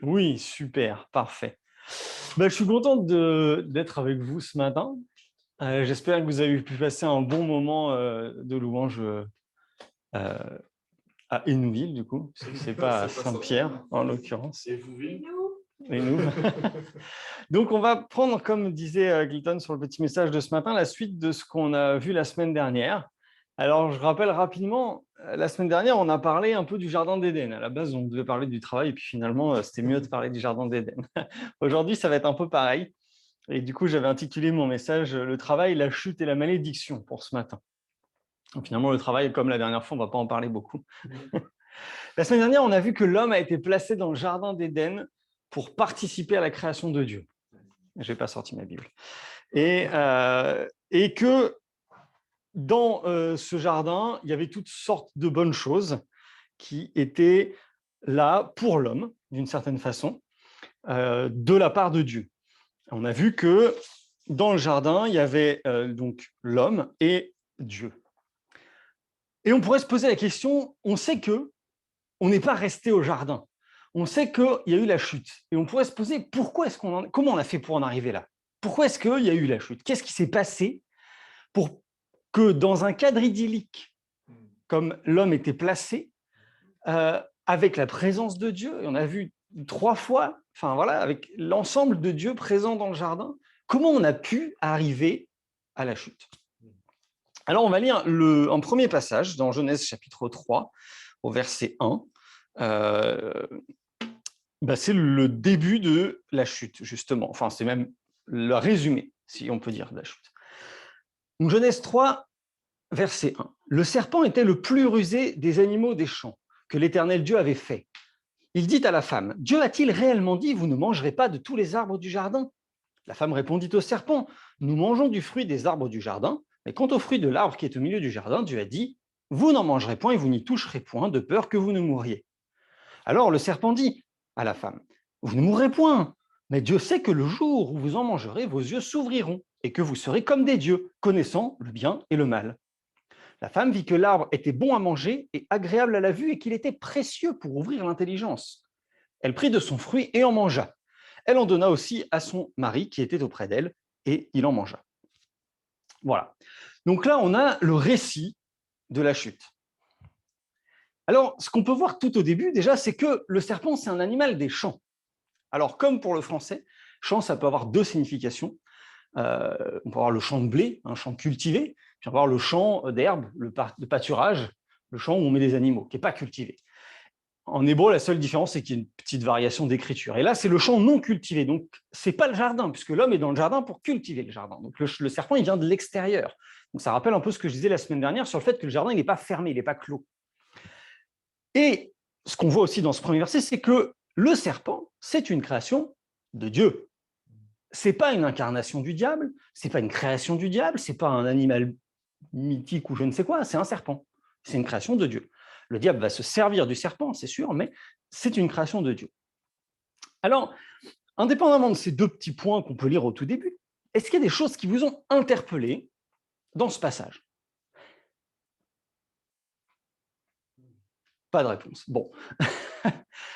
Oui, super, parfait. Ben, je suis content d'être avec vous ce matin. J'espère que vous avez pu passer un bon moment de louange à Hénouville, du coup, parce que ce n'est pas à C'est pas ça. Saint-Pierre, en l'occurrence. Et vous, Ville? Hénouve. Donc, on va prendre, comme disait Gilton sur le petit message de ce matin, la suite de ce qu'on a vu la semaine dernière. Alors, je rappelle rapidement, la semaine dernière, on a parlé un peu du Jardin d'Éden. À la base, on devait parler du travail, et puis finalement, c'était mieux de parler du Jardin d'Éden. Aujourd'hui, ça va être un peu pareil. Et du coup, j'avais intitulé mon message « Le travail, la chute et la malédiction » pour ce matin. Donc, finalement, le travail, comme la dernière fois, on ne va pas en parler beaucoup. La semaine dernière, on a vu que l'homme a été placé dans le Jardin d'Éden pour participer à la création de Dieu. Je n'ai pas sorti ma Bible. Et que dans ce jardin, il y avait toutes sortes de bonnes choses qui étaient là pour l'homme, d'une certaine façon, de la part de Dieu. On a vu que dans le jardin, il y avait donc l'homme et Dieu. Et on pourrait se poser la question, on sait que on n'est pas resté au jardin. On sait qu'il y a eu la chute. Et on pourrait se poser, comment on a fait pour en arriver là? Pourquoi est-ce qu'il y a eu la chute? Qu'est-ce qui s'est passé pour que dans un cadre idyllique, comme l'homme était placé, avec la présence de Dieu, et on a vu 3 fois, enfin voilà, avec l'ensemble de Dieu présent dans le jardin, comment on a pu arriver à la chute? Alors, on va lire un premier passage dans Genèse chapitre 3, au verset 1. C'est le début de la chute, justement. Enfin, c'est même le résumé, si on peut dire, de la chute. Donc, Genèse 3, verset 1. Le serpent était le plus rusé des animaux des champs que l'Éternel Dieu avait fait. Il dit à la femme, « Dieu a-t-il réellement dit, vous ne mangerez pas de tous les arbres du jardin ?» La femme répondit au serpent, « Nous mangeons du fruit des arbres du jardin, mais quant au fruit de l'arbre qui est au milieu du jardin, Dieu a dit, vous n'en mangerez point et vous n'y toucherez point, de peur que vous ne mouriez. » Alors le serpent dit à la femme, « Vous ne mourrez point, mais Dieu sait que le jour où vous en mangerez, vos yeux s'ouvriront et que vous serez comme des dieux, connaissant le bien et le mal. » La femme vit que l'arbre était bon à manger et agréable à la vue et qu'il était précieux pour ouvrir l'intelligence. Elle prit de son fruit et en mangea. Elle en donna aussi à son mari qui était auprès d'elle et il en mangea. Voilà. Donc là, on a le récit de la chute. Alors, ce qu'on peut voir tout au début, déjà, c'est que le serpent, c'est un animal des champs. Alors, comme pour le français, champ, ça peut avoir 2 significations. On peut avoir le champ de blé, un champ cultivé, puis on peut avoir le champ d'herbe, le pâturage, le champ où on met des animaux, qui n'est pas cultivé. En hébreu, la seule différence, c'est qu'il y a une petite variation d'écriture. Et là, c'est le champ non cultivé. Donc, ce n'est pas le jardin, puisque l'homme est dans le jardin pour cultiver le jardin. Donc, le serpent, il vient de l'extérieur. Donc, ça rappelle un peu ce que je disais la semaine dernière sur le fait que le jardin, il n'est pas fermé, il n'est pas clos. Et ce qu'on voit aussi dans ce premier verset, c'est que le serpent, c'est une création de Dieu. Ce n'est pas une incarnation du diable, ce n'est pas une création du diable, ce n'est pas un animal mythique ou je ne sais quoi, c'est un serpent. C'est une création de Dieu. Le diable va se servir du serpent, c'est sûr, mais c'est une création de Dieu. Alors, indépendamment de ces 2 petits points qu'on peut lire au tout début, est-ce qu'il y a des choses qui vous ont interpellé dans ce passage? Pas de réponse. Bon.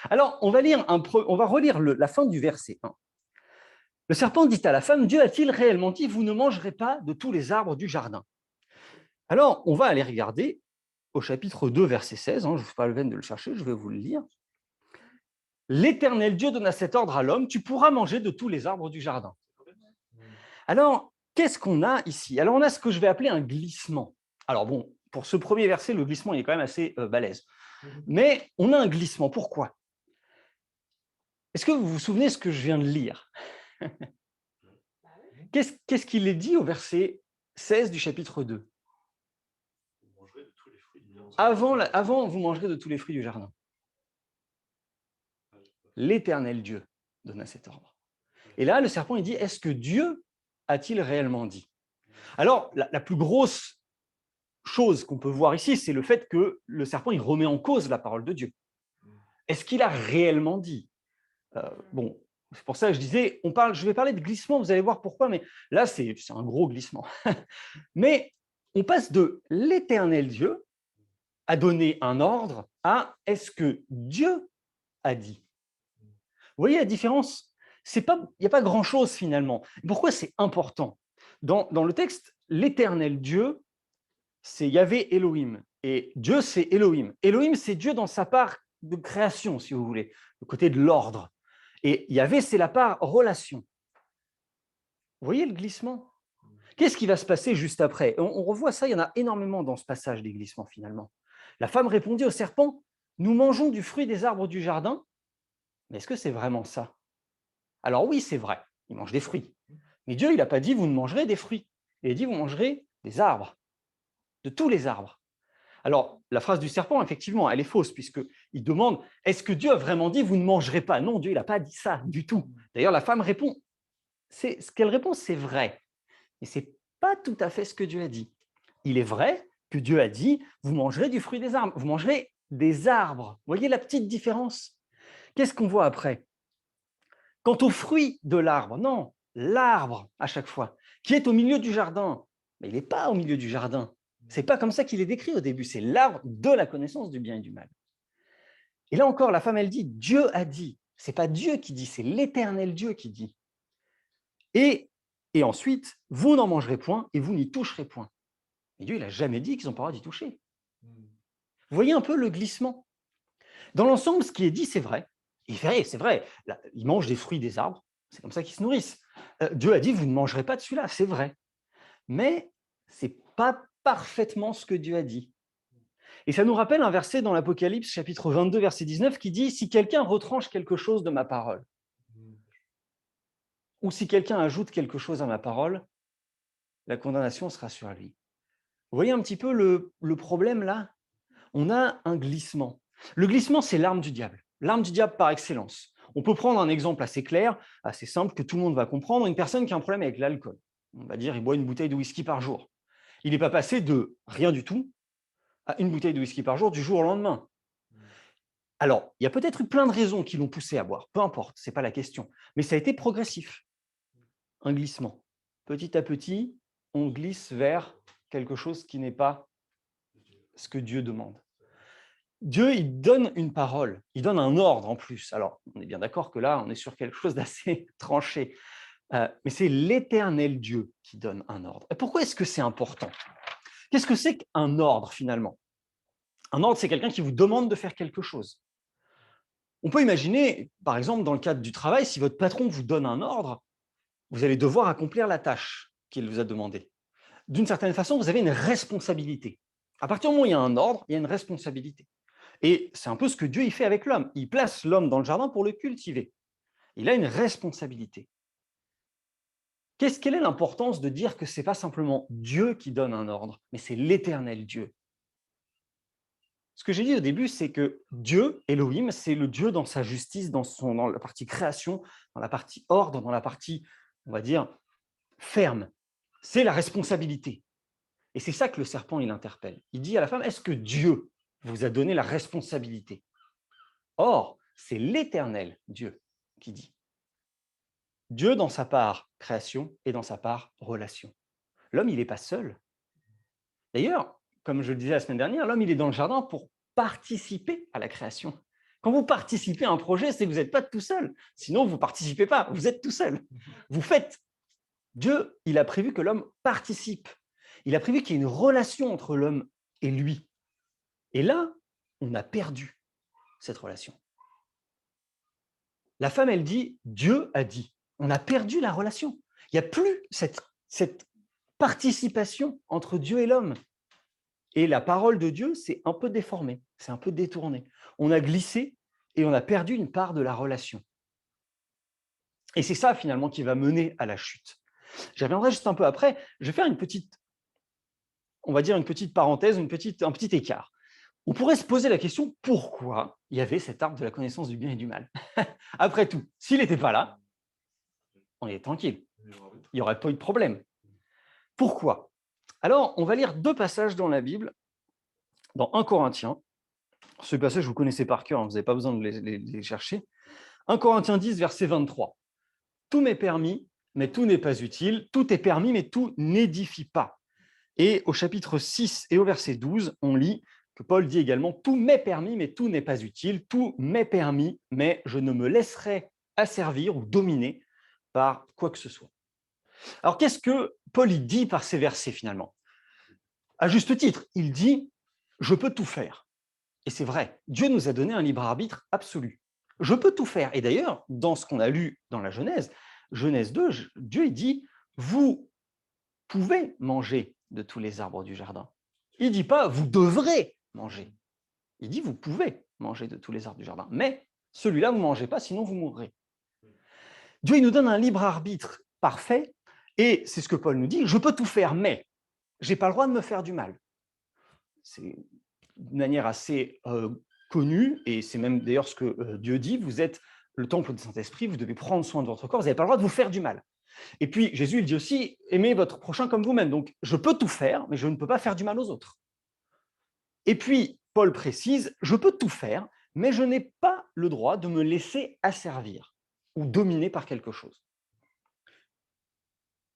Alors, on va relire la fin du verset 1. Le serpent dit à la femme, « Dieu a-t-il réellement dit, vous ne mangerez pas de tous les arbres du jardin ?» Alors, on va aller regarder au chapitre 2, verset 16, je ne vous fais pas le peine de le chercher, je vais vous le lire. « L'Éternel Dieu donna cet ordre à l'homme, tu pourras manger de tous les arbres du jardin. » Alors, qu'est-ce qu'on a ici? Alors, on a ce que je vais appeler un glissement. Alors bon, pour ce premier verset, le glissement il est quand même assez balèze. Mais on a un glissement, pourquoi? Est-ce que vous vous souvenez de ce que je viens de lire? Qu'est-ce qu'il est dit au verset 16 du chapitre 2? Avant, vous mangerez de tous les fruits du jardin. L'Éternel Dieu donna cet ordre. Et là, le serpent, il dit, est-ce que Dieu a-t-il réellement dit? Alors, la plus grosse chose qu'on peut voir ici, c'est le fait que le serpent, il remet en cause la parole de Dieu. Est-ce qu'il a réellement dit? Bon, c'est pour ça que je disais, je vais parler de glissement, vous allez voir pourquoi, mais là, c'est un gros glissement. Mais on passe de l'Éternel Dieu à donner un ordre à est-ce que Dieu a dit? voyez la différence? Il n'y a pas grand-chose finalement. Pourquoi c'est important? Dans le texte, l'éternel Dieu, c'est Yahvé Elohim. Et Dieu, c'est Elohim. Elohim, c'est Dieu dans sa part de création, si vous voulez, le côté de l'ordre. Et Yahvé, c'est la part relation. Vous voyez le glissement? Qu'est-ce qui va se passer juste après? On revoit ça, il y en a énormément dans ce passage des glissements finalement. La femme répondit au serpent, nous mangeons du fruit des arbres du jardin, mais est-ce que c'est vraiment ça? Alors oui, c'est vrai, ils mangent des fruits. Mais Dieu, il n'a pas dit, vous ne mangerez des fruits. Il a dit, vous mangerez des arbres, de tous les arbres. Alors, la phrase du serpent, effectivement, elle est fausse, puisqu'il demande, est-ce que Dieu a vraiment dit, vous ne mangerez pas? Non, Dieu, il n'a pas dit ça du tout. D'ailleurs, la femme répond, ce qu'elle répond, c'est vrai. Mais ce n'est pas tout à fait ce que Dieu a dit. Il est vrai que Dieu a dit, vous mangerez du fruit des arbres, vous mangerez des arbres. Vous voyez la petite différence? Qu'est-ce qu'on voit après? Quant au fruit de l'arbre, non, l'arbre à chaque fois, qui est au milieu du jardin. Mais il n'est pas au milieu du jardin. Ce n'est pas comme ça qu'il est décrit au début, c'est l'arbre de la connaissance du bien et du mal. Et là encore, la femme, elle dit, Dieu a dit. Ce n'est pas Dieu qui dit, c'est l'éternel Dieu qui dit. Et ensuite, vous n'en mangerez point et vous n'y toucherez point. Mais Dieu, il n'a jamais dit qu'ils n'ont pas le droit d'y toucher. Vous voyez un peu le glissement? Dans l'ensemble, ce qui est dit, c'est vrai. C'est vrai, ils mangent des fruits des arbres, c'est comme ça qu'ils se nourrissent. Dieu a dit, vous ne mangerez pas de celui-là, c'est vrai. Mais ce n'est pas parfaitement ce que Dieu a dit. Et ça nous rappelle un verset dans l'Apocalypse, chapitre 22, verset 19, qui dit « Si quelqu'un retranche quelque chose de ma parole, ou si quelqu'un ajoute quelque chose à ma parole, la condamnation sera sur lui. » Vous voyez un petit peu le problème là? On a un glissement. Le glissement, c'est l'arme du diable. L'arme du diable par excellence. On peut prendre un exemple assez clair, assez simple, que tout le monde va comprendre. Une personne qui a un problème avec l'alcool. On va dire, il boit une bouteille de whisky par jour. Il n'est pas passé de rien du tout à une bouteille de whisky par jour du jour au lendemain. Alors, il y a peut-être eu plein de raisons qui l'ont poussé à boire, peu importe, ce n'est pas la question. Mais ça a été progressif, un glissement. Petit à petit, on glisse vers quelque chose qui n'est pas ce que Dieu demande. Dieu, il donne une parole, il donne un ordre en plus. Alors, on est bien d'accord que là, on est sur quelque chose d'assez tranché. Mais c'est l'éternel Dieu qui donne un ordre. Et pourquoi est-ce que c'est important? Qu'est-ce que c'est qu'un ordre, finalement? Un ordre, c'est quelqu'un qui vous demande de faire quelque chose. On peut imaginer, par exemple, dans le cadre du travail, si votre patron vous donne un ordre, vous allez devoir accomplir la tâche qu'il vous a demandée. D'une certaine façon, vous avez une responsabilité. À partir du moment où il y a un ordre, il y a une responsabilité. Et c'est un peu ce que Dieu il fait avec l'homme. Il place l'homme dans le jardin pour le cultiver. Il a une responsabilité. Quelle est l'importance de dire que ce n'est pas simplement Dieu qui donne un ordre, mais c'est l'éternel Dieu? Ce que j'ai dit au début, c'est que Dieu, Elohim, c'est le Dieu dans sa justice, dans la partie création, dans la partie ordre, dans la partie, on va dire, ferme. C'est la responsabilité. Et c'est ça que le serpent, il interpelle. Il dit à la femme, est-ce que Dieu vous a donné la responsabilité? Or, c'est l'éternel Dieu qui dit. Dieu dans sa part création et dans sa part relation. L'homme, il n'est pas seul. D'ailleurs, comme je le disais la semaine dernière, l'homme, il est dans le jardin pour participer à la création. Quand vous participez à un projet, c'est que vous n'êtes pas tout seul. Sinon, vous ne participez pas, vous êtes tout seul. Vous faites. Dieu, il a prévu que l'homme participe. Il a prévu qu'il y ait une relation entre l'homme et lui. Et là, on a perdu cette relation. La femme, elle dit, Dieu a dit. On a perdu la relation. Il n'y a plus cette participation entre Dieu et l'homme. Et la parole de Dieu, c'est un peu déformé, c'est un peu détourné. On a glissé et on a perdu une part de la relation. Et c'est ça, finalement, qui va mener à la chute. J'y reviendrai juste un peu après. Je vais faire une petite, on va dire une petite parenthèse, un petit écart. On pourrait se poser la question, pourquoi il y avait cet arbre de la connaissance du bien et du mal? Après tout, s'il n'était pas là, on est tranquille. Il n'y aurait pas eu de problème. Pourquoi? Alors, on va lire deux passages dans la Bible, dans 1 Corinthiens. Ce passage, vous connaissez par cœur, vous n'avez pas besoin de les chercher. 1 Corinthiens 10, verset 23. Tout m'est permis, mais tout n'est pas utile. Tout est permis, mais tout n'édifie pas. Et au chapitre 6 et au verset 12, on lit que Paul dit également « Tout m'est permis, mais tout n'est pas utile. Tout m'est permis, mais je ne me laisserai asservir ou dominer par quoi que ce soit. Alors, qu'est-ce que Paul y dit par ces versets finalement? À juste titre, il dit « je peux tout faire ». Et c'est vrai, Dieu nous a donné un libre arbitre absolu. Je peux tout faire. Et d'ailleurs, dans ce qu'on a lu dans la Genèse, Genèse 2, Dieu il dit « vous pouvez manger de tous les arbres du jardin ». Il ne dit pas « vous devrez manger ». Il dit « vous pouvez manger de tous les arbres du jardin ». Mais celui-là, vous ne mangez pas, sinon vous mourrez. Dieu il nous donne un libre arbitre parfait, et c'est ce que Paul nous dit, je peux tout faire, mais je n'ai pas le droit de me faire du mal. C'est d'une manière assez connue, et c'est même d'ailleurs ce que Dieu dit, vous êtes le temple du Saint-Esprit, vous devez prendre soin de votre corps, vous n'avez pas le droit de vous faire du mal. Et puis Jésus il dit aussi, aimez votre prochain comme vous-même. Donc je peux tout faire, mais je ne peux pas faire du mal aux autres. Et puis Paul précise, je peux tout faire, mais je n'ai pas le droit de me laisser asservir ou dominer par quelque chose.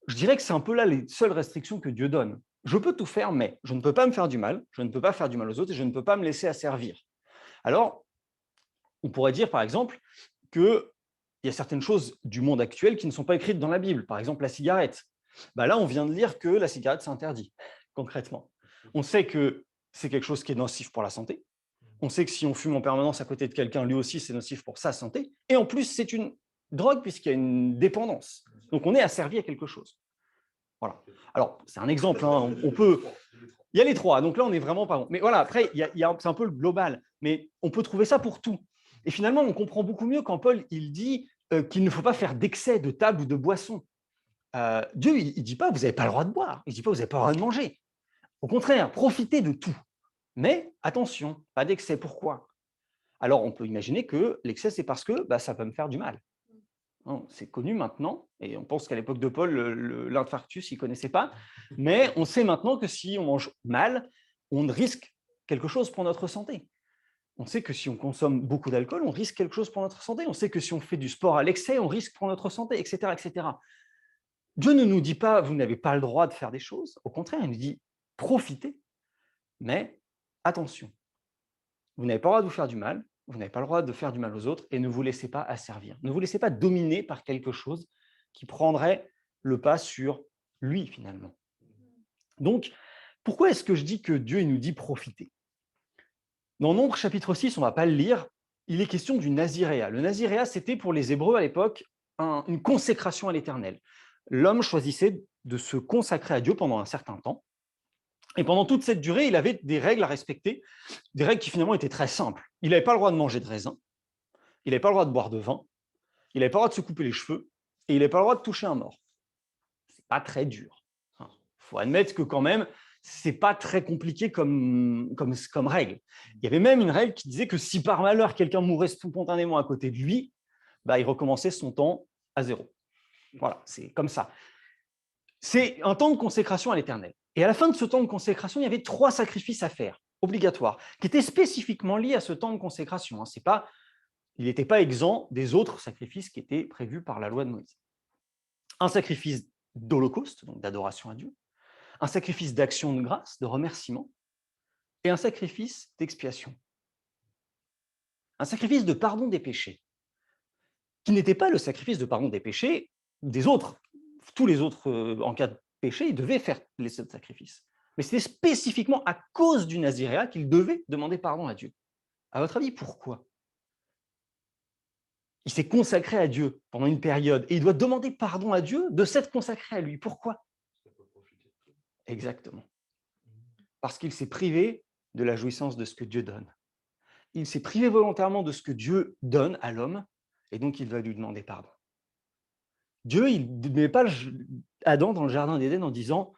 Je dirais que c'est un peu là les seules restrictions que Dieu donne. Je peux tout faire, mais je ne peux pas me faire du mal, je ne peux pas faire du mal aux autres et je ne peux pas me laisser asservir. Alors, on pourrait dire par exemple qu'il y a certaines choses du monde actuel qui ne sont pas écrites dans la Bible. Par exemple, la cigarette. Là, on vient de lire que la cigarette, c'est interdit, concrètement. On sait que c'est quelque chose qui est nocif pour la santé. On sait que si on fume en permanence à côté de quelqu'un, lui aussi, c'est nocif pour sa santé. Et en plus, c'est une drogue puisqu'il y a une dépendance. Donc, on est asservi à quelque chose. Voilà. Alors, c'est un exemple. Hein. On peut... Il y a les trois. Donc là, on est vraiment pas bon. Mais voilà, après, c'est un peu le global. Mais on peut trouver ça pour tout. Et finalement, on comprend beaucoup mieux quand Paul il dit qu'il ne faut pas faire d'excès de table ou de boisson. Dieu, il ne dit pas, vous n'avez pas le droit de boire. Il ne dit pas, vous n'avez pas le droit de manger. Au contraire, profitez de tout. Mais attention, pas d'excès. Pourquoi? Alors, on peut imaginer que l'excès, c'est parce que ça peut me faire du mal. C'est connu maintenant, et on pense qu'à l'époque de Paul, l'infarctus, il ne connaissait pas, mais on sait maintenant que si on mange mal, on risque quelque chose pour notre santé. On sait que si on consomme beaucoup d'alcool, on risque quelque chose pour notre santé. On sait que si on fait du sport à l'excès, on risque pour notre santé, etc., etc. Dieu ne nous dit pas, vous n'avez pas le droit de faire des choses. Au contraire, il nous dit, profitez, mais attention. Vous n'avez pas le droit de vous faire du mal, vous n'avez pas le droit de faire du mal aux autres et ne vous laissez pas asservir. Ne vous laissez pas dominer par quelque chose qui prendrait le pas sur lui, finalement. Donc, pourquoi est-ce que je dis que Dieu il nous dit profiter? Dans Nombre chapitre 6, on ne va pas le lire, il est question du naziréat. Le naziréat, c'était pour les Hébreux à l'époque une consécration à l'Éternel. L'homme choisissait de se consacrer à Dieu pendant un certain temps. Et pendant toute cette durée, il avait des règles à respecter, des règles qui finalement étaient très simples. Il n'avait pas le droit de manger de raisin, il n'avait pas le droit de boire de vin, il n'avait pas le droit de se couper les cheveux, et il n'avait pas le droit de toucher un mort. C'est pas très dur. Il faut admettre que quand même, c'est pas très compliqué comme règle. Il y avait même une règle qui disait que si par malheur quelqu'un mourait spontanément à côté de lui, il recommençait son temps à zéro. Voilà, c'est comme ça. C'est un temps de consécration à l'Éternel. Et à la fin de ce temps de consécration, il y avait 3 sacrifices à faire, obligatoires, qui étaient spécifiquement liés à ce temps de consécration. Il n'était pas exempt des autres sacrifices qui étaient prévus par la loi de Moïse. Un sacrifice d'holocauste, donc d'adoration à Dieu, un sacrifice d'action de grâce, de remerciement, et un sacrifice d'expiation. Un sacrifice de pardon des péchés, qui n'était pas le sacrifice de pardon des péchés des autres. Tous les autres, en cas de péché, ils devaient faire les sacrifices. Mais c'était spécifiquement à cause du naziréat qu'ils devaient demander pardon à Dieu. À votre avis, pourquoi? Il s'est consacré à Dieu pendant une période et il doit demander pardon à Dieu de s'être consacré à lui. Pourquoi? Exactement. Parce qu'il s'est privé de la jouissance de ce que Dieu donne. Il s'est privé volontairement de ce que Dieu donne à l'homme et donc il va lui demander pardon. Dieu, il ne met pas Adam dans le jardin d'Éden en disant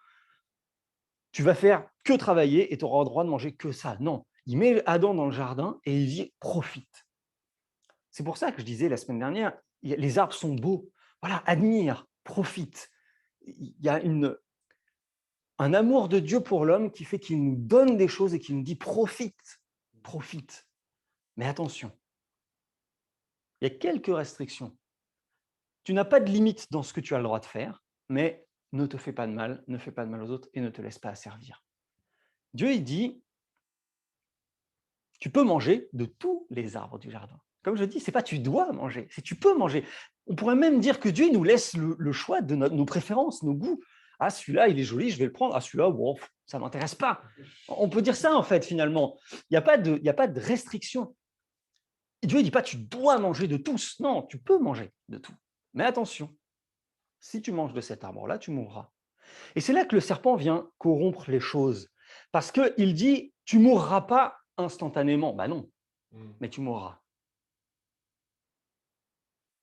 « tu vas faire que travailler et tu auras le droit de manger que ça ». Non, il met Adam dans le jardin et il dit « profite ». C'est pour ça que je disais la semaine dernière, les arbres sont beaux. Voilà, admire, profite. Il y a un amour de Dieu pour l'homme qui fait qu'il nous donne des choses et qu'il nous dit « profite, profite ». Mais attention, il y a quelques restrictions. Tu n'as pas de limite dans ce que tu as le droit de faire, mais ne te fais pas de mal, ne fais pas de mal aux autres et ne te laisse pas asservir. Dieu, il dit, tu peux manger de tous les arbres du jardin. Comme je dis, ce n'est pas tu dois manger, c'est tu peux manger. On pourrait même dire que Dieu nous laisse le choix de nos préférences, nos goûts. Ah, celui-là, il est joli, je vais le prendre. Ah, celui-là, bon, ça ne m'intéresse pas. On peut dire ça, en fait, finalement. Il n'y a pas de restriction. Et Dieu ne dit pas tu dois manger de tous. Non, tu peux manger de tout. Mais attention, si tu manges de cet arbre-là, tu mourras. Et c'est là que le serpent vient corrompre les choses. Parce qu'il dit, tu ne mourras pas instantanément. Ben non, mais tu mourras.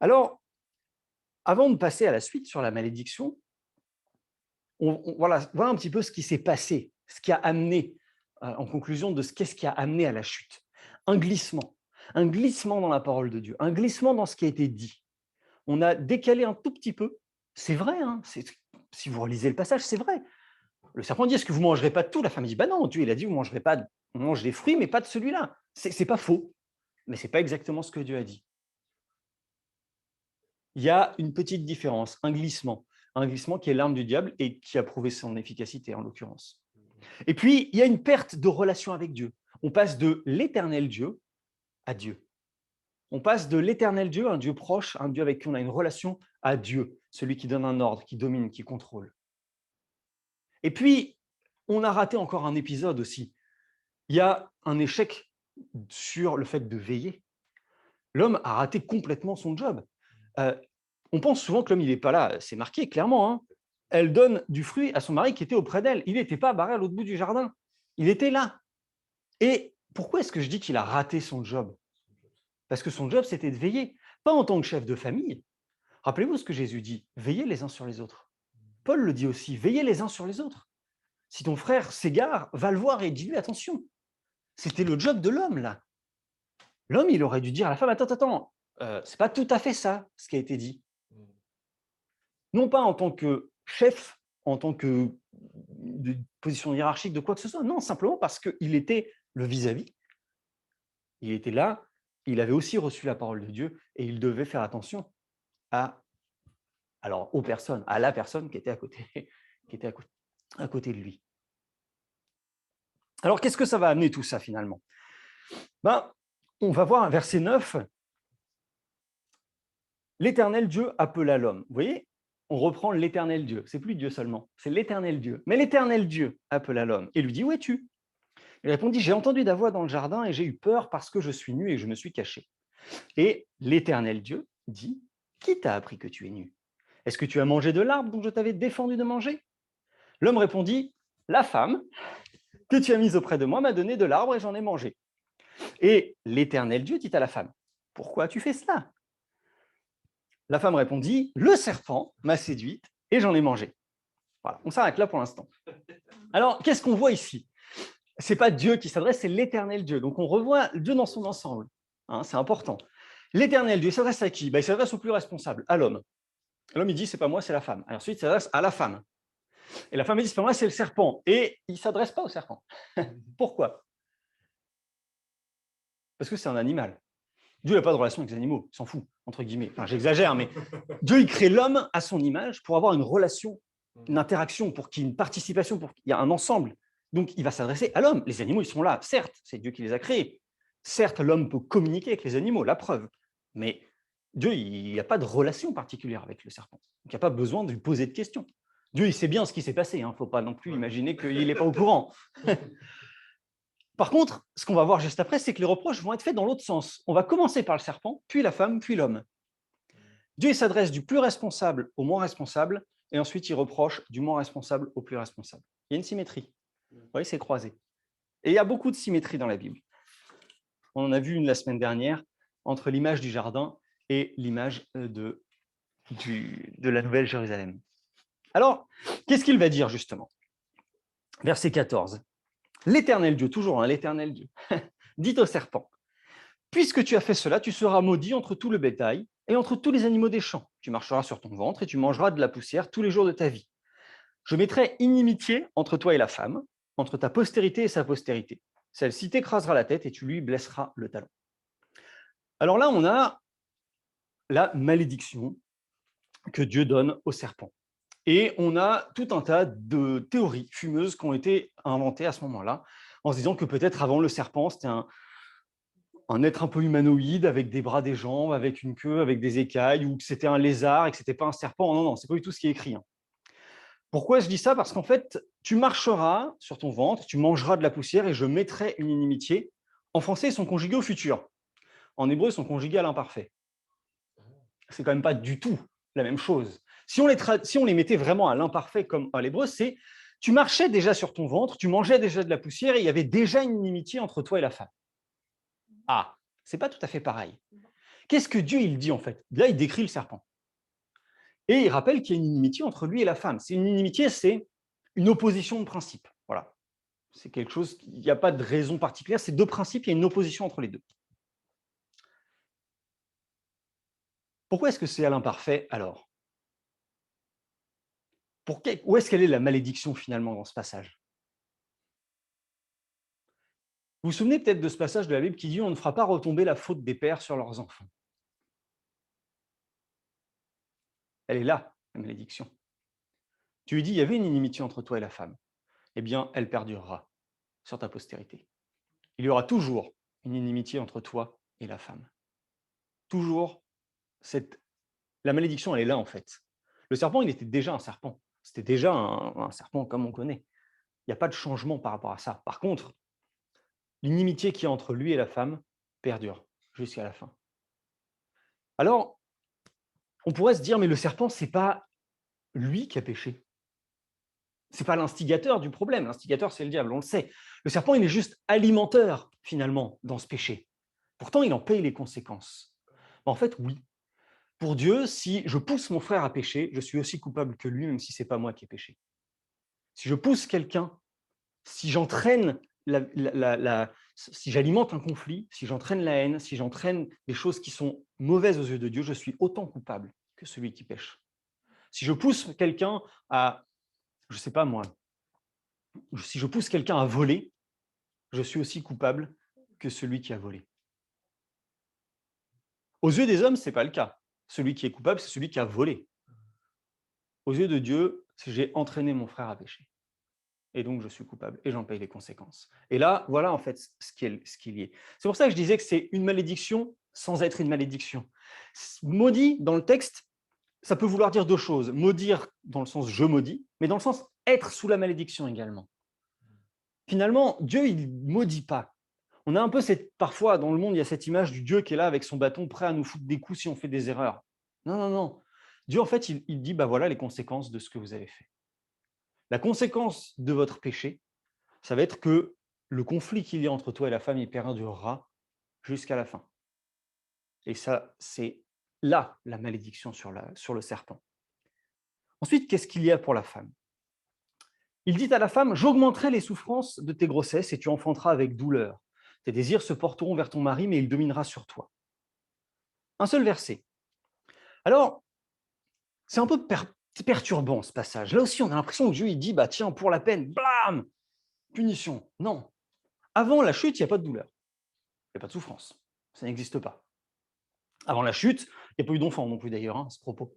Alors, avant de passer à la suite sur la malédiction, voilà un petit peu ce qui s'est passé, ce qui a amené, en conclusion de qu'est-ce qui a amené à la chute. Un glissement dans la parole de Dieu, un glissement dans ce qui a été dit. On a décalé un tout petit peu, c'est vrai, hein, si vous relisez le passage, c'est vrai. Le serpent dit, est-ce que vous ne mangerez pas de tout? La femme dit, bah non, Dieu il a dit, vous mangerez pas, on mange des fruits, mais pas de celui-là. C'est pas faux, mais ce n'est pas exactement ce que Dieu a dit. Il y a une petite différence, un glissement qui est l'arme du diable et qui a prouvé son efficacité en l'occurrence. Et puis, il y a une perte de relation avec Dieu. On passe de l'éternel Dieu à Dieu. On passe de l'éternel Dieu, un Dieu proche, un Dieu avec qui on a une relation, à Dieu, celui qui donne un ordre, qui domine, qui contrôle. Et puis, on a raté encore un épisode aussi. Il y a un échec sur le fait de veiller. L'homme a raté complètement son job. On pense souvent que l'homme, il n'est pas là. C'est marqué clairement. Hein. Elle donne du fruit à son mari qui était auprès d'elle. Il n'était pas barré à l'autre bout du jardin. Il était là. Et pourquoi est-ce que je dis qu'il a raté son job? Parce que son job, c'était de veiller. Pas en tant que chef de famille. Rappelez-vous ce que Jésus dit. Veillez les uns sur les autres. Paul le dit aussi. Veillez les uns sur les autres. Si ton frère s'égare, va le voir et dis-lui attention. C'était le job de l'homme, là. L'homme, il aurait dû dire à la femme, attends, c'est pas tout à fait ça, ce qui a été dit. Non pas en tant que chef, en tant que de position hiérarchique de quoi que ce soit, non, simplement parce qu'il était le vis-à-vis. Il était là, il avait aussi reçu la parole de Dieu et il devait faire attention aux personnes, à la personne qui était à côté, à côté de lui. Alors, qu'est-ce que ça va amener tout ça finalement? On va voir verset 9. L'Éternel Dieu appela l'homme. Vous voyez, on reprend l'Éternel Dieu. C'est plus Dieu seulement, c'est l'Éternel Dieu. Mais l'Éternel Dieu appela l'homme et lui dit, où es-tu? Il répondit, j'ai entendu ta voix dans le jardin et j'ai eu peur parce que je suis nu et je me suis caché. Et l'Éternel Dieu dit, qui t'a appris que tu es nu? Est-ce que tu as mangé de l'arbre dont je t'avais défendu de manger? L'homme répondit, la femme que tu as mise auprès de moi m'a donné de l'arbre et j'en ai mangé. Et l'Éternel Dieu dit à la femme, pourquoi as-tu fait cela? La femme répondit, le serpent m'a séduite et j'en ai mangé. Voilà, on s'arrête là pour l'instant. Alors, qu'est-ce qu'on voit ici? Ce n'est pas Dieu qui s'adresse, c'est l'Éternel Dieu. Donc, on revoit Dieu dans son ensemble. Hein, c'est important. L'Éternel Dieu s'adresse à qui? Il s'adresse au plus responsable, à l'homme. L'homme, il dit, c'est pas moi, c'est la femme. Et ensuite, il s'adresse à la femme. Et la femme, il dit, c'est pas moi, c'est le serpent. Et il ne s'adresse pas au serpent. Pourquoi? Parce que c'est un animal. Dieu n'a pas de relation avec les animaux, il s'en fout, entre guillemets. Enfin, j'exagère, mais Dieu, il crée l'homme à son image pour avoir une relation, une interaction, pour qu'il y ait une participation, pour qu'il y ait un ensemble. Donc, il va s'adresser à l'homme. Les animaux, ils sont là, certes, c'est Dieu qui les a créés. Certes, l'homme peut communiquer avec les animaux, la preuve. Mais Dieu, il n'a pas de relation particulière avec le serpent. Donc, il n'y a pas besoin de lui poser de questions. Dieu, il sait bien ce qui s'est passé. Il ne faut pas non plus imaginer qu'il n'est pas au courant. Par contre, ce qu'on va voir juste après, c'est que les reproches vont être faits dans l'autre sens. On va commencer par le serpent, puis la femme, puis l'homme. Dieu s'adresse du plus responsable au moins responsable, et ensuite il reproche du moins responsable au plus responsable. Il y a une symétrie. Vous voyez, c'est croisé. Et il y a beaucoup de symétrie dans la Bible. On en a vu une la semaine dernière, entre l'image du jardin et l'image de la Nouvelle Jérusalem. Alors, qu'est-ce qu'il va dire justement? Verset 14. L'Éternel Dieu, toujours l'Éternel Dieu, dit au serpent, puisque tu as fait cela, tu seras maudit entre tout le bétail et entre tous les animaux des champs. Tu marcheras sur ton ventre et tu mangeras de la poussière tous les jours de ta vie. Je mettrai inimitié entre toi et la femme, entre ta postérité et sa postérité. Celle-ci t'écrasera la tête et tu lui blesseras le talon. Alors là, on a la malédiction que Dieu donne au serpent. Et on a tout un tas de théories fumeuses qui ont été inventées à ce moment-là, en se disant que peut-être avant le serpent, c'était un un être un peu humanoïde, avec des bras, des jambes, avec une queue, avec des écailles, ou que c'était un lézard et que ce n'était pas un serpent. Non, non, ce n'est pas du tout ce qui est écrit. Pourquoi je dis ça? Parce qu'en fait, tu marcheras sur ton ventre, tu mangeras de la poussière et je mettrai une inimitié. En français, ils sont conjugués au futur. En hébreu, ils sont conjugués à l'imparfait. C'est quand même pas du tout la même chose. Si on les mettait vraiment à l'imparfait comme à l'hébreu, c'est tu marchais déjà sur ton ventre, tu mangeais déjà de la poussière et il y avait déjà une inimitié entre toi et la femme. Ah, c'est pas tout à fait pareil. Qu'est-ce que Dieu il dit en fait? Là, il décrit le serpent. Et il rappelle qu'il y a une inimitié entre lui et la femme. C'est une inimitié, c'est une opposition de principe. Voilà. C'est quelque chose, il n'y a pas de raison particulière, c'est deux principes, il y a une opposition entre les deux. Pourquoi est-ce que c'est à l'imparfait alors? Où est-ce qu'elle est la malédiction finalement dans ce passage? Vous vous souvenez peut-être de ce passage de la Bible qui dit on ne fera pas retomber la faute des pères sur leurs enfants. Elle est là, la malédiction. Tu lui dis, il y avait une inimitié entre toi et la femme. Eh bien, elle perdurera sur ta postérité. Il y aura toujours une inimitié entre toi et la femme. Toujours, la malédiction, elle est là en fait. Le serpent, il était déjà un serpent. C'était déjà un serpent comme on connaît. Il n'y a pas de changement par rapport à ça. Par contre, l'inimitié qui est entre lui et la femme perdure jusqu'à la fin. Alors, on pourrait se dire, mais le serpent, ce n'est pas lui qui a péché. Ce n'est pas l'instigateur du problème. L'instigateur, c'est le diable, on le sait. Le serpent, il est juste alimentateur, finalement, dans ce péché. Pourtant, il en paye les conséquences. En fait, oui. Pour Dieu, si je pousse mon frère à pécher, je suis aussi coupable que lui, même si ce n'est pas moi qui ai péché. Si je pousse quelqu'un, si j'entraîne si j'alimente un conflit, si j'entraîne la haine, si j'entraîne des choses qui sont mauvaises aux yeux de Dieu, je suis autant coupable que celui qui pêche. Si je pousse quelqu'un à, je ne sais pas moi, si je pousse quelqu'un à voler, je suis aussi coupable que celui qui a volé. Aux yeux des hommes, ce n'est pas le cas. Celui qui est coupable, c'est celui qui a volé. Aux yeux de Dieu, j'ai entraîné mon frère à pécher. Et donc, je suis coupable et j'en paye les conséquences. Et là, voilà en fait ce qui est. C'est pour ça que je disais que c'est une malédiction sans être une malédiction. Maudit, dans le texte, ça peut vouloir dire deux choses. Maudire dans le sens « je maudis », mais dans le sens « être sous la malédiction » également. Finalement, Dieu, il ne maudit pas. On a un peu parfois dans le monde, il y a cette image du Dieu qui est là avec son bâton prêt à nous foutre des coups si on fait des erreurs. Non, non, non. Dieu, en fait, il dit, bah voilà les conséquences de ce que vous avez fait. La conséquence de votre péché, ça va être que le conflit qu'il y a entre toi et la femme, il perdurera jusqu'à la fin. Et ça, c'est là la malédiction sur le serpent. Ensuite, qu'est-ce qu'il y a pour la femme? Il dit à la femme, j'augmenterai les souffrances de tes grossesses et tu enfanteras avec douleur. Tes désirs se porteront vers ton mari, mais il dominera sur toi. Un seul verset. Alors, c'est un peu perturbant ce passage. Là aussi, on a l'impression que Dieu il dit, bah tiens, pour la peine, blam, punition. Non. Avant la chute, il n'y a pas de douleur. Il n'y a pas de souffrance. Ça n'existe pas. Avant la chute, il n'y a pas eu d'enfant non plus d'ailleurs, à ce propos.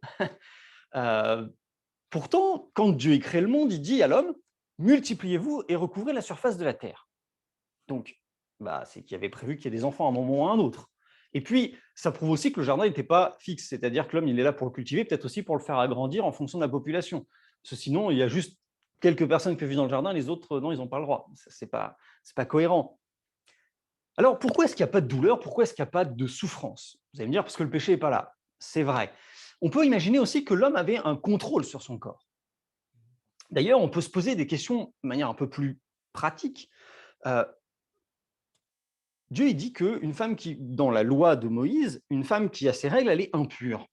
Pourtant, quand Dieu crée le monde, il dit à l'homme, multipliez-vous et recouvrez la surface de la terre. Donc, c'est qu'il y avait prévu qu'il y ait des enfants à un moment ou à un autre. Et puis, ça prouve aussi que le jardin n'était pas fixe, c'est-à-dire que l'homme, il est là pour le cultiver, peut-être aussi pour le faire agrandir en fonction de la population. Parce que sinon, il y a juste quelques personnes qui vivent dans le jardin, les autres, non, ils n'ont pas le droit. Ce n'est pas cohérent. Alors, pourquoi est-ce qu'il n'y a pas de douleur? Pourquoi est-ce qu'il n'y a pas de souffrance? Vous allez me dire, parce que le péché n'est pas là. C'est vrai. On peut imaginer aussi que l'homme avait un contrôle sur son corps. D'ailleurs, on peut se poser des questions de manière un peu plus pratique. Dieu il dit qu'une femme qui, dans la loi de Moïse, une femme qui a ses règles, elle est impure.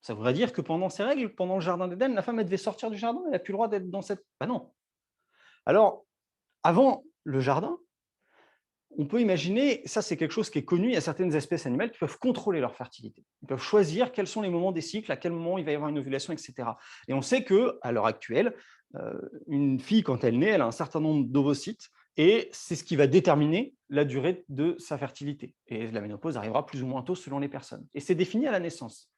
Ça voudrait dire que pendant ses règles, pendant le jardin d'Éden, la femme elle devait sortir du jardin, elle n'a plus le droit d'être dans cette... Ben non. Alors, avant le jardin, on peut imaginer, ça c'est quelque chose qui est connu, il y a certaines espèces animales qui peuvent contrôler leur fertilité. Ils peuvent choisir quels sont les moments des cycles, à quel moment il va y avoir une ovulation, etc. Et on sait qu'à l'heure actuelle, une fille, quand elle naît, elle a un certain nombre d'ovocytes, et c'est ce qui va déterminer la durée de sa fertilité. Et la ménopause arrivera plus ou moins tôt selon les personnes. Et c'est défini à la naissance.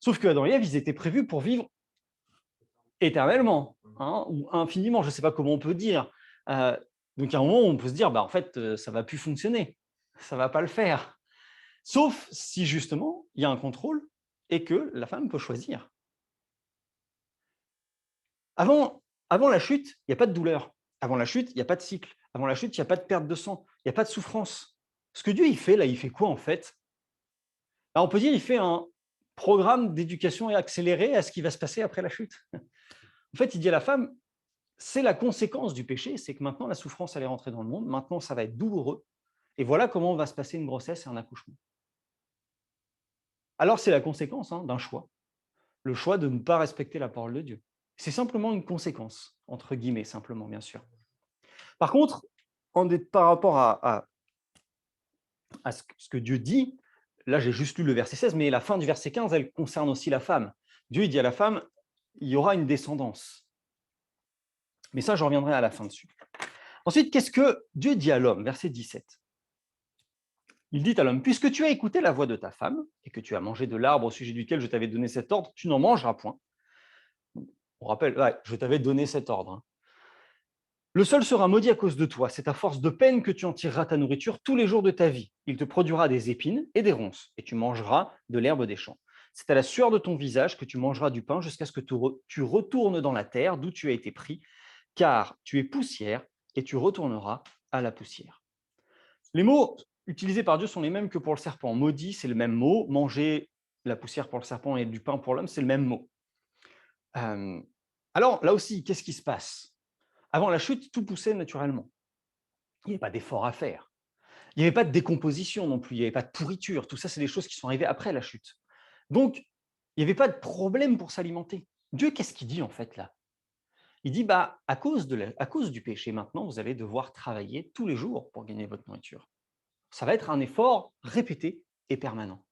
Sauf que Adam et Ève, ils étaient prévus pour vivre éternellement, ou infiniment, je ne sais pas comment on peut dire. Donc à un moment, on peut se dire, en fait, ça ne va plus fonctionner. ça ne va pas le faire. Sauf si justement, il y a un contrôle et que la femme peut choisir. Avant la chute, il n'y a pas de douleur. Avant la chute, il n'y a pas de cycle. Avant la chute, il n'y a pas de perte de sang. Il n'y a pas de souffrance. Ce que Dieu il fait là, il fait quoi en fait? On peut dire qu'il fait un programme d'éducation accéléré à ce qui va se passer après la chute. En fait, il dit à la femme, c'est la conséquence du péché, c'est que maintenant la souffrance elle est rentrée dans le monde, maintenant ça va être douloureux, et voilà comment va se passer une grossesse et un accouchement. Alors c'est la conséquence d'un choix, le choix de ne pas respecter la parole de Dieu. C'est simplement une conséquence, entre guillemets, simplement, bien sûr. Par contre, par rapport à ce que Dieu dit, là j'ai juste lu le verset 16, mais la fin du verset 15, elle concerne aussi la femme. Dieu dit à la femme, il y aura une descendance. Mais ça, je reviendrai à la fin dessus. Ensuite, qu'est-ce que Dieu dit à l'homme? Verset 17. Il dit à l'homme, puisque tu as écouté la voix de ta femme et que tu as mangé de l'arbre au sujet duquel je t'avais donné cet ordre, tu n'en mangeras point. On rappelle, je t'avais donné cet ordre. Le sol sera maudit à cause de toi. C'est à force de peine que tu en tireras ta nourriture tous les jours de ta vie. Il te produira des épines et des ronces, et tu mangeras de l'herbe des champs. C'est à la sueur de ton visage que tu mangeras du pain jusqu'à ce que tu retournes dans la terre d'où tu as été pris, car tu es poussière et tu retourneras à la poussière. Les mots utilisés par Dieu sont les mêmes que pour le serpent. Maudit, c'est le même mot. Manger la poussière pour le serpent et du pain pour l'homme, c'est le même mot. Alors, là aussi, qu'est-ce qui se passe? Avant la chute, tout poussait naturellement. Il n'y avait pas d'effort à faire. Il n'y avait pas de décomposition non plus, il n'y avait pas de pourriture. Tout ça, c'est des choses qui sont arrivées après la chute. Donc, il n'y avait pas de problème pour s'alimenter. Dieu, qu'est-ce qu'il dit en fait là? Il dit, à cause du péché, maintenant, vous allez devoir travailler tous les jours pour gagner votre nourriture. Ça va être un effort répété et permanent.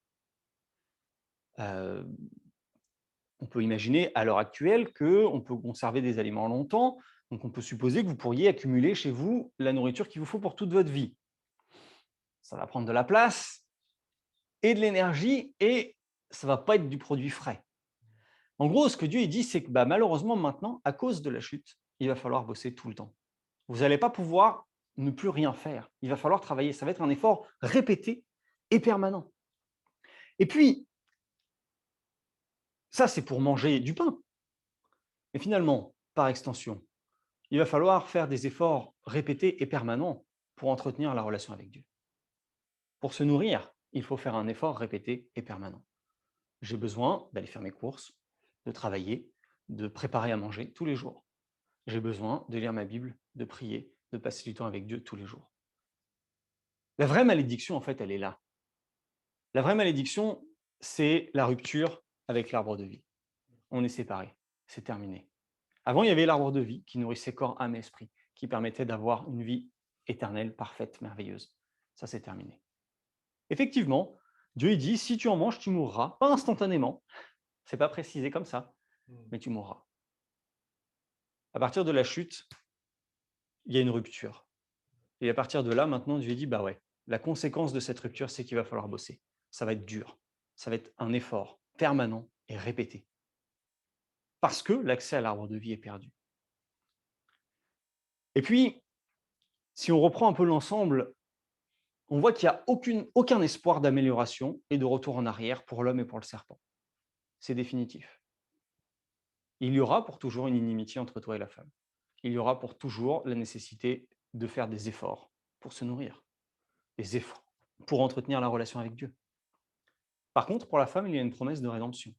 On peut imaginer à l'heure actuelle qu'on peut conserver des aliments longtemps, donc on peut supposer que vous pourriez accumuler chez vous la nourriture qu'il vous faut pour toute votre vie. Ça va prendre de la place et de l'énergie et ça ne va pas être du produit frais. En gros, ce que Dieu dit, c'est que malheureusement maintenant, à cause de la chute, il va falloir bosser tout le temps. Vous n'allez pas pouvoir ne plus rien faire. Il va falloir travailler. Ça va être un effort répété et permanent. Et puis, ça, c'est pour manger du pain. Mais finalement, par extension, il va falloir faire des efforts répétés et permanents pour entretenir la relation avec Dieu. Pour se nourrir, il faut faire un effort répété et permanent. J'ai besoin d'aller faire mes courses, de travailler, de préparer à manger tous les jours. J'ai besoin de lire ma Bible, de prier, de passer du temps avec Dieu tous les jours. La vraie malédiction, en fait, elle est là. La vraie malédiction, c'est la rupture avec l'arbre de vie. On est séparés, c'est terminé. Avant, il y avait l'arbre de vie qui nourrissait corps, âme et esprit, qui permettait d'avoir une vie éternelle, parfaite, merveilleuse. Ça, c'est terminé. Effectivement, Dieu dit, si tu en manges, tu mourras, pas instantanément, c'est pas précisé comme ça, mais tu mourras. À partir de la chute, il y a une rupture. Et à partir de là, maintenant, Dieu dit, la conséquence de cette rupture, c'est qu'il va falloir bosser. Ça va être dur, ça va être un effort permanent et répété. Parce que l'accès à l'arbre de vie est perdu. Et puis, si on reprend un peu l'ensemble, on voit qu'il n'y a aucun espoir d'amélioration et de retour en arrière pour l'homme et pour le serpent. C'est définitif. Il y aura pour toujours une inimitié entre toi et la femme. Il y aura pour toujours la nécessité de faire des efforts pour se nourrir, des efforts pour entretenir la relation avec Dieu. Par contre, pour la femme, il y a une promesse de rédemption.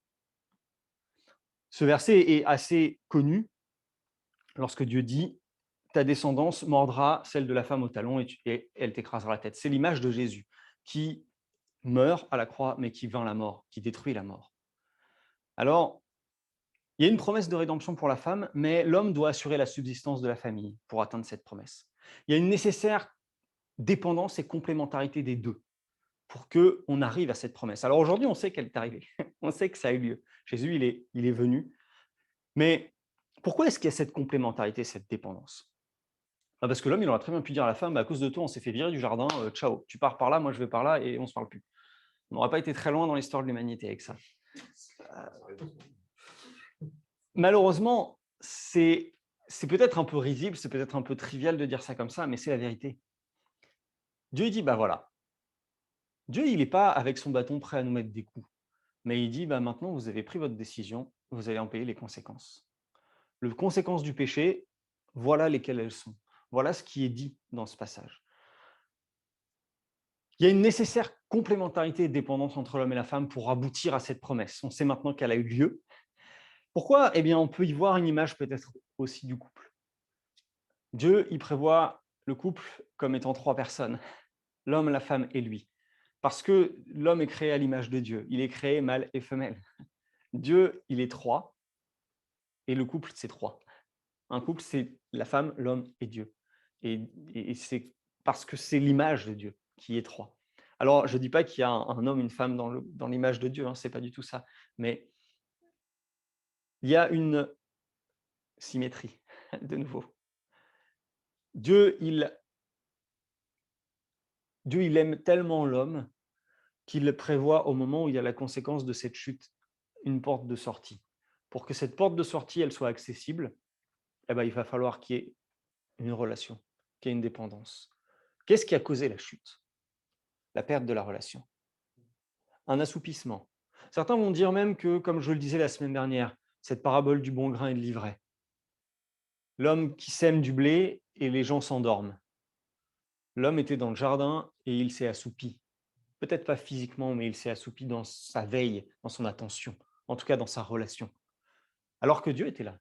Ce verset est assez connu lorsque Dieu dit « Ta descendance mordra celle de la femme au talon et elle t'écrasera la tête ». C'est l'image de Jésus qui meurt à la croix, mais qui vainc la mort, qui détruit la mort. Alors, il y a une promesse de rédemption pour la femme, mais l'homme doit assurer la subsistance de la famille pour atteindre cette promesse. Il y a une nécessaire dépendance et complémentarité des deux pour qu'on arrive à cette promesse. Alors aujourd'hui, on sait qu'elle est arrivée, on sait que ça a eu lieu. Jésus, il est venu. Mais pourquoi est-ce qu'il y a cette complémentarité, cette dépendance? Parce que l'homme, il aurait très bien pu dire à la femme, à cause de toi, on s'est fait virer du jardin, ciao, tu pars par là, moi je vais par là, et on ne se parle plus. On n'aurait pas été très loin dans l'histoire de l'humanité avec ça. Malheureusement, c'est peut-être un peu risible, c'est peut-être un peu trivial de dire ça comme ça, mais c'est la vérité. Dieu dit, voilà, Dieu, il n'est pas avec son bâton prêt à nous mettre des coups, mais il dit, bah, maintenant, vous avez pris votre décision, vous allez en payer les conséquences. Les conséquences du péché, voilà lesquelles elles sont. Voilà ce qui est dit dans ce passage. Il y a une nécessaire complémentarité et dépendance entre l'homme et la femme pour aboutir à cette promesse. On sait maintenant qu'elle a eu lieu. Pourquoi? Eh bien, on peut y voir une image peut-être aussi du couple. Dieu, il prévoit le couple comme étant 3 personnes, l'homme, la femme et lui. Parce que l'homme est créé à l'image de Dieu. Il est créé mâle et femelle. Dieu, il est 3 et le couple, c'est 3. Un couple, c'est la femme, l'homme et Dieu. Et c'est parce que c'est l'image de Dieu qui est 3. Alors, je ne dis pas qu'il y a un homme, une femme dans l'image de Dieu, hein, ce n'est pas du tout ça. Mais il y a une symétrie, de nouveau. Dieu, il aime tellement l'homme qu'il prévoit au moment où il y a la conséquence de cette chute, une porte de sortie. Pour que cette porte de sortie, elle soit accessible, eh ben, il va falloir qu'il y ait une relation, qu'il y ait une dépendance. Qu'est-ce qui a causé la chute? La perte de la relation. Un assoupissement. Certains vont dire même que, comme je le disais la semaine dernière, cette parabole du bon grain et de l'ivraie. L'homme qui sème du blé et les gens s'endorment. L'homme était dans le jardin et il s'est assoupi. Peut-être pas physiquement, mais il s'est assoupi dans sa veille, dans son attention, en tout cas dans sa relation. Alors que Dieu était là.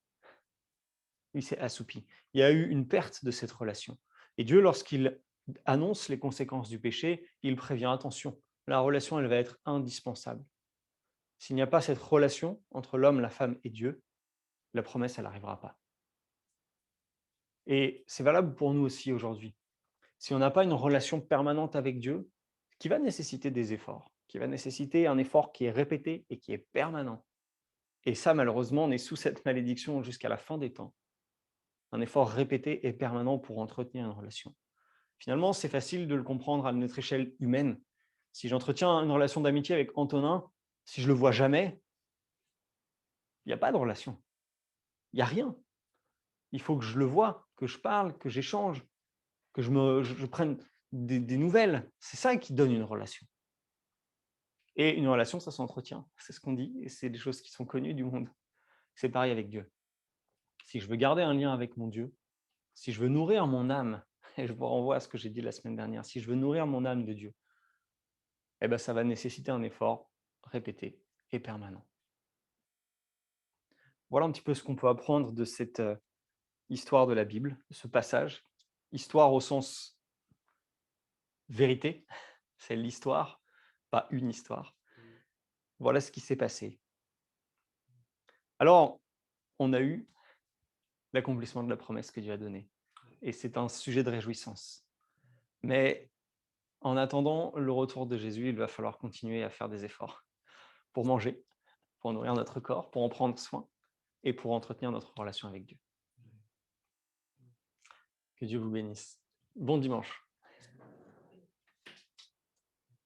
Il s'est assoupi. Il y a eu une perte de cette relation. Et Dieu, lorsqu'il annonce les conséquences du péché, il prévient, attention, la relation, elle va être indispensable. S'il n'y a pas cette relation entre l'homme, la femme et Dieu, la promesse, elle n'arrivera pas. Et c'est valable pour nous aussi aujourd'hui. Si on n'a pas une relation permanente avec Dieu, qui va nécessiter des efforts, qui va nécessiter un effort qui est répété et qui est permanent. Et ça, malheureusement, on est sous cette malédiction jusqu'à la fin des temps. Un effort répété et permanent pour entretenir une relation. Finalement, c'est facile de le comprendre à notre échelle humaine. Si j'entretiens une relation d'amitié avec Antonin, si je ne le vois jamais, il n'y a pas de relation. Il n'y a rien. Il faut que je le voie, que je parle, que j'échange, que je prenne des nouvelles. C'est ça qui donne une relation. Et une relation, ça s'entretient. C'est ce qu'on dit, et c'est des choses qui sont connues du monde. C'est pareil avec Dieu. Si je veux garder un lien avec mon Dieu, si je veux nourrir mon âme, et je vous renvoie à ce que j'ai dit la semaine dernière, si je veux nourrir mon âme de Dieu, eh ben, ça va nécessiter un effort répété et permanent. Voilà un petit peu ce qu'on peut apprendre de cette histoire de la Bible, ce passage. Histoire au sens vérité, c'est l'histoire, pas une histoire. Voilà ce qui s'est passé. Alors, on a eu l'accomplissement de la promesse que Dieu a donnée. Et c'est un sujet de réjouissance. Mais en attendant le retour de Jésus, il va falloir continuer à faire des efforts pour manger, pour nourrir notre corps, pour en prendre soin et pour entretenir notre relation avec Dieu. Que Dieu vous bénisse. Bon dimanche.